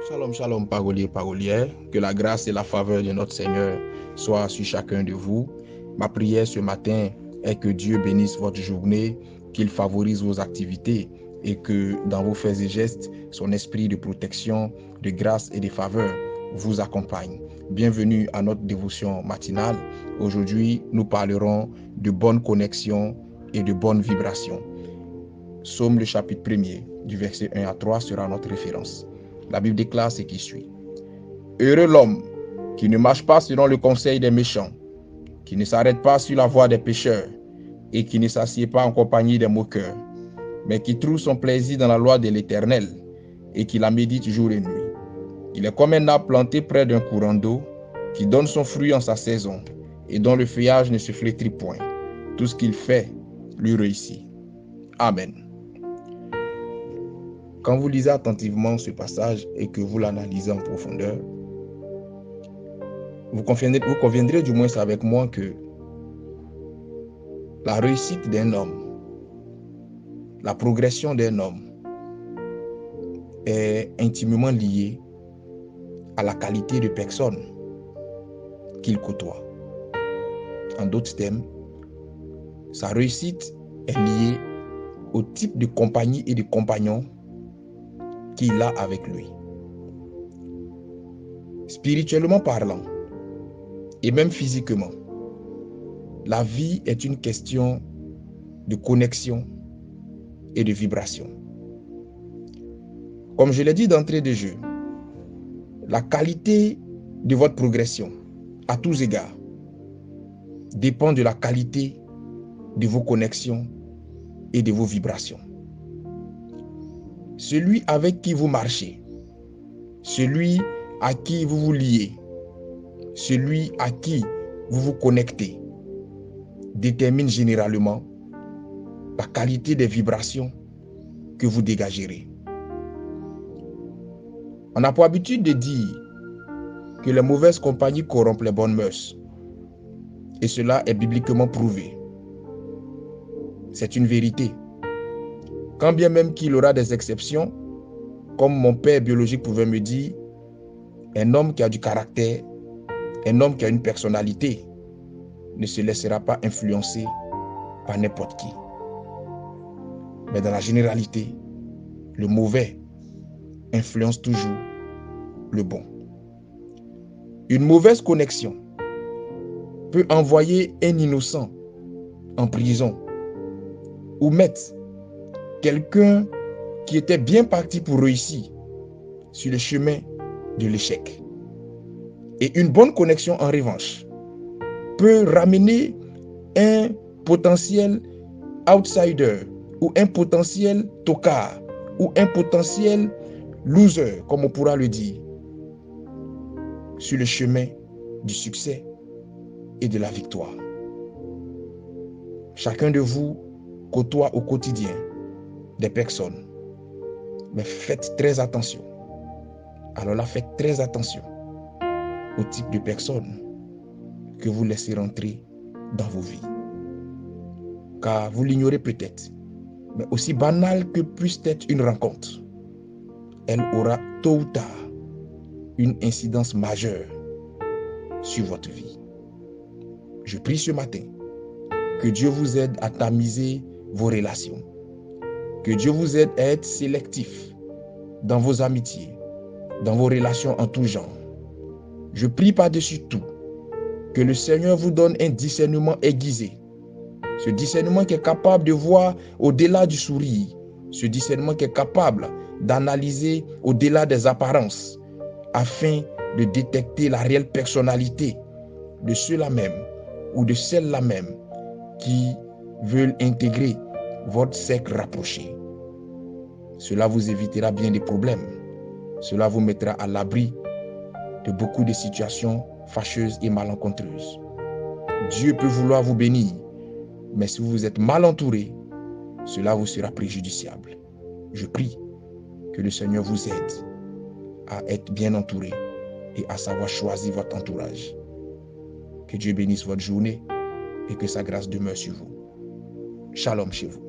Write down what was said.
Shalom, shalom, paroliers, parolières. Que la grâce et la faveur de notre Seigneur soient sur chacun de vous. Ma prière ce matin est que Dieu bénisse votre journée, qu'il favorise vos activités et que dans vos faits et gestes, son esprit de protection, de grâce et de faveur vous accompagne. Bienvenue à notre dévotion matinale. Aujourd'hui, nous parlerons de bonne connexion et de bonne vibration. Psaume le chapitre 1er, du verset 1 à 3 sera notre référence. La Bible déclare ce qui suit. Heureux l'homme qui ne marche pas selon le conseil des méchants, qui ne s'arrête pas sur la voie des pécheurs et qui ne s'assied pas en compagnie des moqueurs, mais qui trouve son plaisir dans la loi de l'Éternel et qui la médite jour et nuit. Il est comme un arbre planté près d'un courant d'eau qui donne son fruit en sa saison et dont le feuillage ne se flétrit point. Tout ce qu'il fait lui réussit. Amen. Quand vous lisez attentivement ce passage et que vous l'analysez en profondeur, vous conviendrez du moins avec moi que la réussite d'un homme, la progression d'un homme est intimement liée à la qualité de personne qu'il côtoie. En d'autres termes, sa réussite est liée au type de compagnie et de compagnon qu'il a avec lui. Spirituellement parlant, et même physiquement, la vie est une question de connexion et de vibration. Comme je l'ai dit d'entrée de jeu, la qualité de votre progression, à tous égards, dépend de la qualité de vos connexions et de vos vibrations. Celui avec qui vous marchez, celui à qui vous vous liez, celui à qui vous vous connectez, détermine généralement la qualité des vibrations que vous dégagerez. On a pour habitude de dire que les mauvaises compagnies corrompent les bonnes mœurs. Et cela est bibliquement prouvé. C'est une vérité. Quand bien même qu'il aura des exceptions, comme mon père biologique pouvait me dire, un homme qui a du caractère, un homme qui a une personnalité, ne se laissera pas influencer par n'importe qui. Mais dans la généralité, le mauvais influence toujours le bon. Une mauvaise connexion peut envoyer un innocent en prison ou mettre quelqu'un qui était bien parti pour réussir sur le chemin de l'échec. Et une bonne connexion, en revanche, peut ramener un potentiel outsider ou un potentiel tocard ou un potentiel loser, comme on pourra le dire, sur le chemin du succès et de la victoire. Chacun de vous côtoie au quotidien des personnes, mais faites très attention. Alors là, faites très attention au type de personnes que vous laissez rentrer dans vos vies. Car vous l'ignorez peut-être, mais aussi banale que puisse être une rencontre, elle aura tôt ou tard une incidence majeure sur votre vie. Je prie ce matin que Dieu vous aide à tamiser vos relations, que Dieu vous aide à être sélectif dans vos amitiés, dans vos relations en tout genre. Je prie par-dessus tout que le Seigneur vous donne un discernement aiguisé, ce discernement qui est capable de voir au-delà du sourire, ce discernement qui est capable d'analyser au-delà des apparences, afin de détecter la réelle personnalité de ceux-là même ou de celles-là même qui veulent intégrer votre cercle rapproché. Cela vous évitera bien des problèmes. Cela vous mettra à l'abri de beaucoup de situations fâcheuses et malencontreuses. Dieu peut vouloir vous bénir, mais si vous êtes mal entouré, cela vous sera préjudiciable. Je prie que le Seigneur vous aide à être bien entouré et à savoir choisir votre entourage. Que Dieu bénisse votre journée et que sa grâce demeure sur vous. Shalom chez vous.